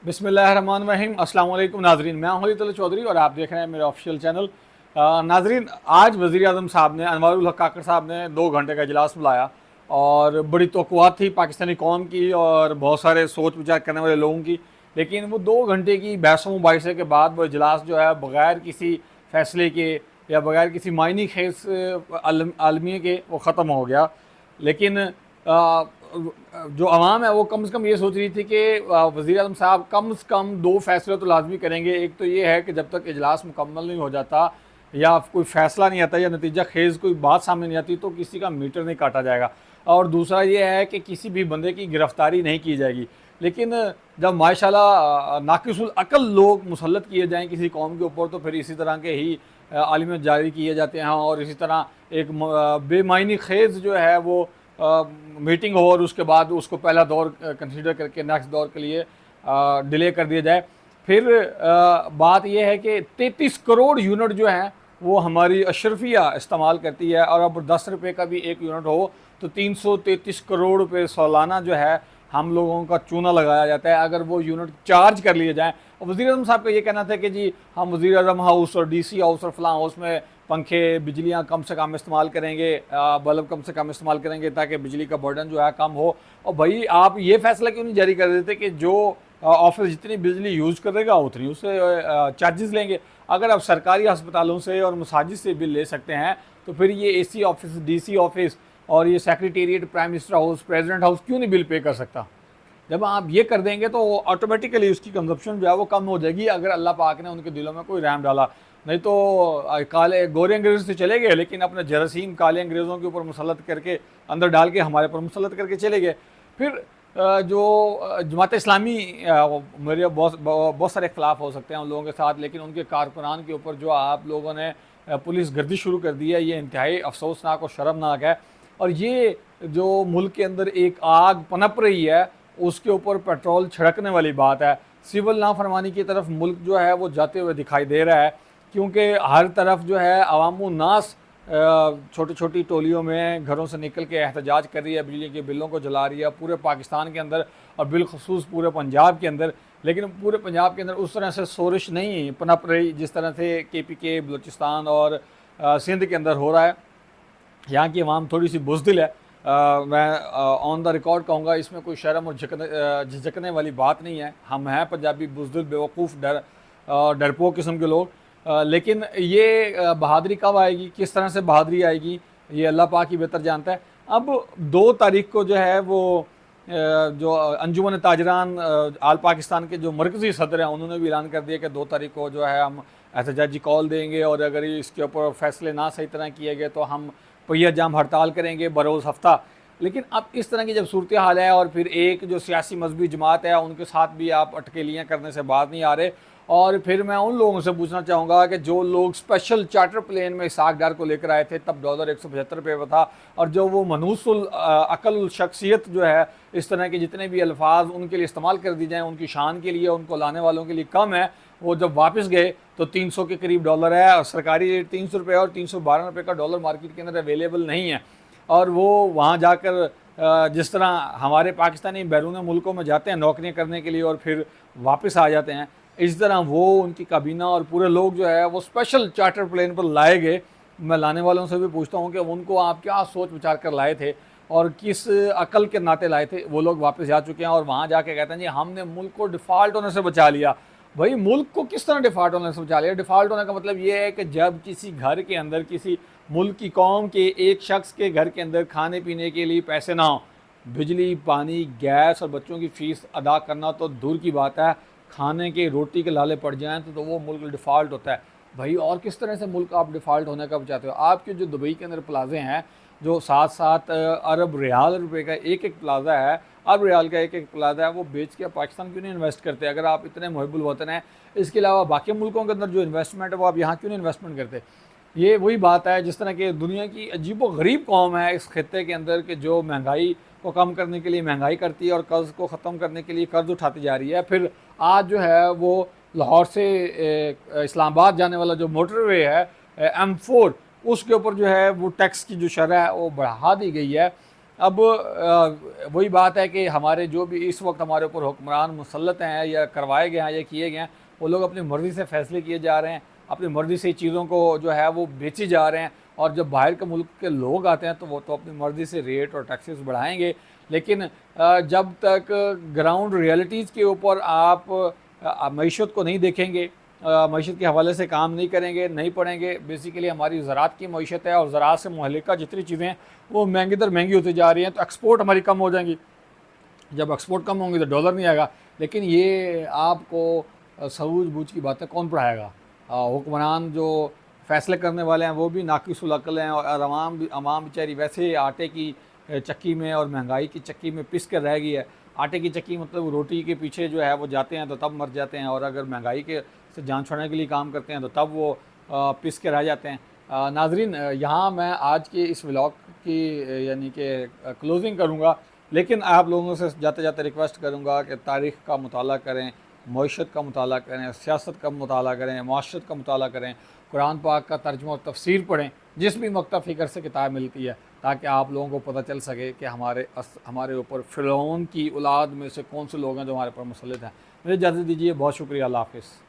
बिस्मिल्लाहिर्रहमानिर्रहीम। अस्सलाम वालेकुम नाजरीन, मैं हूं अली चौधरी और आप देख रहे हैं मेरे ऑफिशियल चैनल। नाजरीन, आज वज़ीर आज़म साहब ने, अनवारुल हक काकड़ साहब ने 2 घंटे का इजलास बुलाया और बड़ी तवक्कुआत थी पाकिस्तानी कौम की और बहुत सारे सोच विचार करने वाले लोगों की। लेकिन वो 2 घंटे की बहसों मुबाहिसे के बाद वो इजलास जो है बग़ैर किसी फ़ैसले के या बग़ैर किसी मायने खेज आलमी के वो ख़त्म हो गया। लेकिन जो आवाम है वो कम से कम ये सोच रही थी कि वज़ीर आज़म साहब कम से कम 2 फैसले तो लाजमी करेंगे। एक तो ये है कि जब तक इजलास मुकम्मल नहीं हो जाता या कोई फ़ैसला नहीं आता या नतीजा खेज़ कोई बात सामने नहीं आती तो किसी का मीटर नहीं काटा जाएगा। और दूसरा ये है कि किसी भी बंदे की गिरफ़्तारी नहीं की जाएगी। लेकिन जब माशाल्लाह नाक़िसुल अक़ल लोग मुसल्लत किए जाएँ किसी कौम के ऊपर तो फिर इसी तरह के ही आलिम जारी किए जाते हैं और इसी तरह एक बेमायनी खेज़ जो है वो मीटिंग हो और उसके बाद उसको पहला दौर कंसीडर करके नेक्स्ट दौर के लिए डिले कर दिया जाए। फिर बात यह है कि 33 करोड़ यूनिट जो हैं वो हमारी अशरफिया इस्तेमाल करती है और अब 10 रुपये का भी एक यूनिट हो तो 333 करोड़ रुपये सालाना जो है हम लोगों का चूना लगाया जाता है अगर वो यूनिट चार्ज कर लिए जाएँ। और वज़ीर आज़म साहब का ये कहना था कि जी हम वज़ीर आज़म हाउस और DC हाउस और फलां हाउस में पंखे बिजलियाँ कम से कम इस्तेमाल करेंगे, बल्ब कम से कम इस्तेमाल करेंगे ताकि बिजली का बर्डन जो है कम हो। और भाई आप ये फैसला क्यों नहीं जारी कर देते कि जो ऑफिस जितनी बिजली यूज़ करेगा उतनी उससे चार्जेस लेंगे। अगर आप सरकारी अस्पतालों से और मसाजिद से बिल ले सकते हैं तो फिर ये AC ऑफिस, DC ऑफिस और ये secretariat, prime minister house, president house क्यों नहीं बिल पे कर सकता। जब आप ये कर देंगे तो ऑटोमेटिकली उसकी कंजप्शन जो है वो कम हो जाएगी अगर अल्लाह पाक ने उनके दिलों में कोई रहम डाला। नहीं तो काले गोरे अंग्रेज़ से चले गए लेकिन अपने जरासीम काले अंग्रेज़ों के ऊपर मुसल्लत करके अंदर डाल के हमारे ऊपर मुसल्लत करके चले गए। फिर जो जमात इस्लामी, मेरे बहुत सारे इख्तिलाफ़ हो सकते हैं उन लोगों के साथ, लेकिन उनके कारकुनान के ऊपर जो आप लोगों ने पुलिस गर्दी शुरू कर दी है ये इंतहाई अफसोसनाक और शर्मनाक है। और ये जो मुल्क के अंदर एक आग पनप रही है उसके ऊपर पेट्रोल छिड़कने वाली बात है। सिविल नाफरमानी की तरफ मुल्क जो है वो जाते हुए दिखाई दे रहा है क्योंकि हर तरफ जो है अवामुन्नास छोटी छोटी टोलियों में घरों से निकल के एहतजाज कर रही है, बिजली के बिलों को जला रही है पूरे पाकिस्तान के अंदर और बिलखसूस पूरे पंजाब के अंदर। लेकिन पूरे पंजाब के अंदर उस तरह से शोरिश नहीं पनप रही जिस तरह से KPK, बलूचिस्तान और सिंध के अंदर हो रहा है। यहाँ की आवाम थोड़ी सी बुज़दिल है। मैं ऑन द रिकॉर्ड कहूँगा इसमें कोई शर्म और झिझकने वाली बात नहीं है। हम हैं पंजाबी बुज़दिल, बेवकूफ़, डरपोक किस्म के लोग। लेकिन ये बहादुरी कब आएगी, किस तरह से बहादुरी आएगी, ये अल्लाह पाक ही बेहतर जानता है। अब 2 तारीख को जो है वो जो अंजुमन ताजरान आल पाकिस्तान के जो मरकज़ी सदर हैं उन्होंने भी ऐलान कर दिया कि 2 तारीख को जो है हम एहतजाजी कॉल देंगे और अगर इसके ऊपर फैसले ना सही तरह किए गए तो हम पहिया जाम हड़ताल करेंगे बरोज़ हफ्ता। लेकिन अब इस तरह की जब सूरत हाल है और फिर एक जो सियासी मजहबी जमात है उनके साथ भी आप अटकेलियाँ करने से बात नहीं आ रहे। और फिर मैं उन लोगों से पूछना चाहूँगा कि जो लोग स्पेशल चार्टर प्लेन में इसहाक डार को लेकर आए थे तब डॉलर 175 रुपये था और जो वो मनूसुल अकल शख्सियत जो है इस तरह के जितने भी अल्फाज उनके लिए इस्तेमाल कर दी जाएँ उनकी शान के लिए, उनको लाने वालों के लिए कम है, वो जब वापस गए तो 300 के करीब डॉलर है और सरकारी रेट 300 रुपये और 312 रुपये का डॉलर मार्केट के अंदर अवेलेबल नहीं है। और वो वहाँ जाकर जिस तरह हमारे पाकिस्तानी बैरून मुल्कों में जाते हैं नौकरियाँ करने के लिए और फिर वापस आ जाते हैं, इस तरह वो उनकी काबीना और पूरे लोग जो है वो स्पेशल चार्टर प्लेन पर लाए गए। मैं लाने वालों से भी पूछता हूँ कि उनको आप क्या सोच विचार कर लाए थे और किस अकल के नाते लाए थे। वो लोग वापस जा चुके हैं और वहाँ जाके कहते हैं जी हमने मुल्क को डिफ़ॉल्ट होने से बचा लिया। भाई मुल्क को किस तरह डिफ़ॉल्ट होने से बचा लिया? डिफ़ॉल्ट होने का मतलब ये है कि जब किसी घर के अंदर, किसी मुल्क की कौम के एक शख्स के घर के अंदर खाने पीने के लिए पैसे ना हो, बिजली, पानी, गैस और बच्चों की फ़ीस अदा करना तो दूर की बात है, खाने के रोटी के लाले पड़ जाएँ तो वो मुल्क डिफ़ॉल्ट होता है। भाई और किस तरह से मुल्क आप डिफ़ॉल्ट होने का बचाते हो? आपके जो दुबई के अंदर प्लाज़े हैं जो 7-7 अरब रियाल रुपए का एक प्लाज़ा है, अरब रियाल का एक प्लाज़ा है, वो बेच के पाकिस्तान क्यों नहीं इन्वेस्ट करते? अगर आप इतने मुहिब्बुल वतन हैं, इसके अलावा बाकी मुल्कों के अंदर जो इन्वेस्टमेंट है वो आप यहाँ क्यों नहीं इन्वेस्टमेंट करते? ये वही बात है जिस तरह के दुनिया की अजीबो-गरीब कौम है इस खित्ते के अंदर कि जो महंगाई को कम करने के लिए महंगाई करती है और कर्ज़ को ख़त्म करने के लिए कर्ज़ उठाती जा रही है। फिर आज जो है वो लाहौर से इस्लामाबाद जाने वाला जो मोटरवे है M4 उसके ऊपर जो है वो टैक्स की जो शरह है वो बढ़ा दी गई है अब वही बात है कि हमारे जो भी इस वक्त हमारे ऊपर हुक्मरान मुसल्लत हैं या करवाए गए हैं या किए गए हैं, वो लोग अपनी मर्ज़ी से फ़ैसले किए जा रहे हैं, अपनी मर्ज़ी से चीज़ों को जो है वो बेची जा रहे हैं। और जब बाहर के मुल्क के लोग आते हैं तो वो तो अपनी मर्ज़ी से रेट और टैक्सेस बढ़ाएंगे, लेकिन जब तक ग्राउंड रियलिटीज़ के ऊपर आप मईशत को नहीं देखेंगे, मईशत के हवाले से काम नहीं करेंगे, नहीं पढ़ेंगे, बेसिकली हमारी ज़राअत की मईशत है और ज़राअत से मुहल्लिका जितनी चीज़ें हैं वो महंगी दर महंगी होती जा रही हैं, तो एक्सपोर्ट हमारी कम हो जाएंगी। जब एक्सपोर्ट कम होंगी तो डॉलर नहीं आएगा। लेकिन ये आपको सूझ-बूझ की बातें कौन पढ़ाएगा? हुक्मरान जो फ़ैसले करने वाले हैं वो भी नाक़िसुल अक़ल हैं, और अवाम बेचारी वैसे ही आटे की चक्की में और महंगाई की चक्की में पिस कर रह गई है। आटे की चक्की मतलब रोटी के पीछे जो है वो जाते हैं तो तब मर जाते हैं, और अगर महंगाई के से जान छुड़ाने के लिए काम करते हैं तो तब वो पिस के रह जाते हैं। नाज़रीन, यहाँ मैं आज के इस व्लॉग की यानी कि क्लोजिंग करूँगा, लेकिन आप लोगों से जाते जाते रिक्वेस्ट करूँगा कि तारीख़ का मुताला करें, मईशत का मुताला करें, सियासत का मुताला करें, मुआशरत का मुताला करें, कुरान पाक का तर्जुमा और तफसीर पढ़ें, जिस भी मकतब फ़िक्र से किताब मिलती है, ताकि आप लोगों को पता चल सके कि हमारे ऊपर फ़िरौन की औलाद में से कौन से लोग हैं जो हमारे ऊपर मुसल्लत हैं। मुझे इजाज़त दीजिए, बहुत शुक्रिया, अल्लाह हाफ़िज़।